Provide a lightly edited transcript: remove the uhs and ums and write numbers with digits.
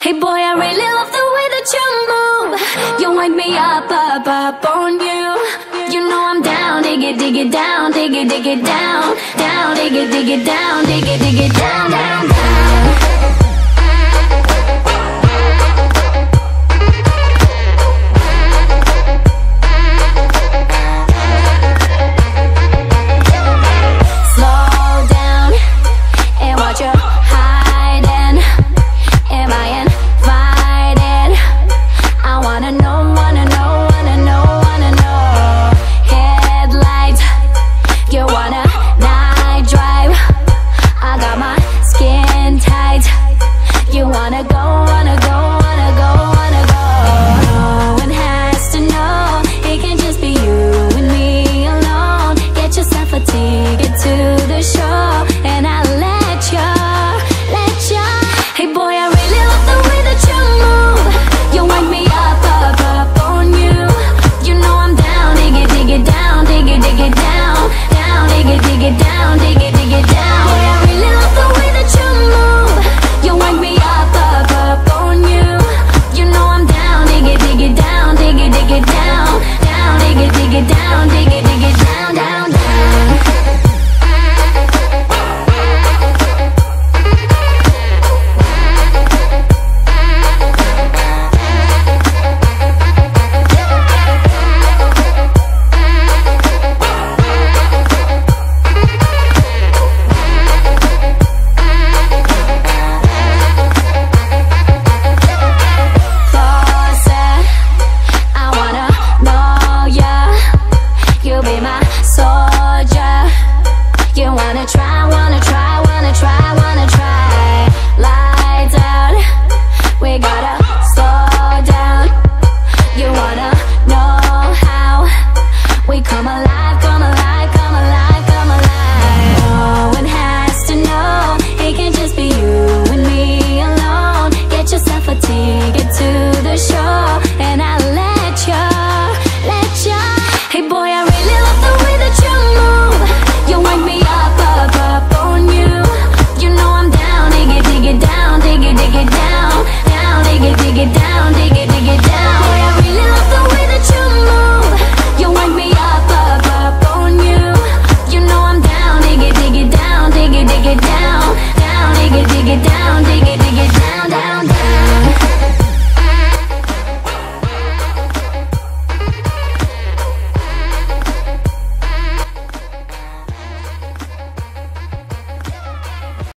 Hey boy, I really love the way that you move. You wind me up, up, up on you. You know I'm down, dig it down, dig it down, down, dig it down, dig it, down, down, down.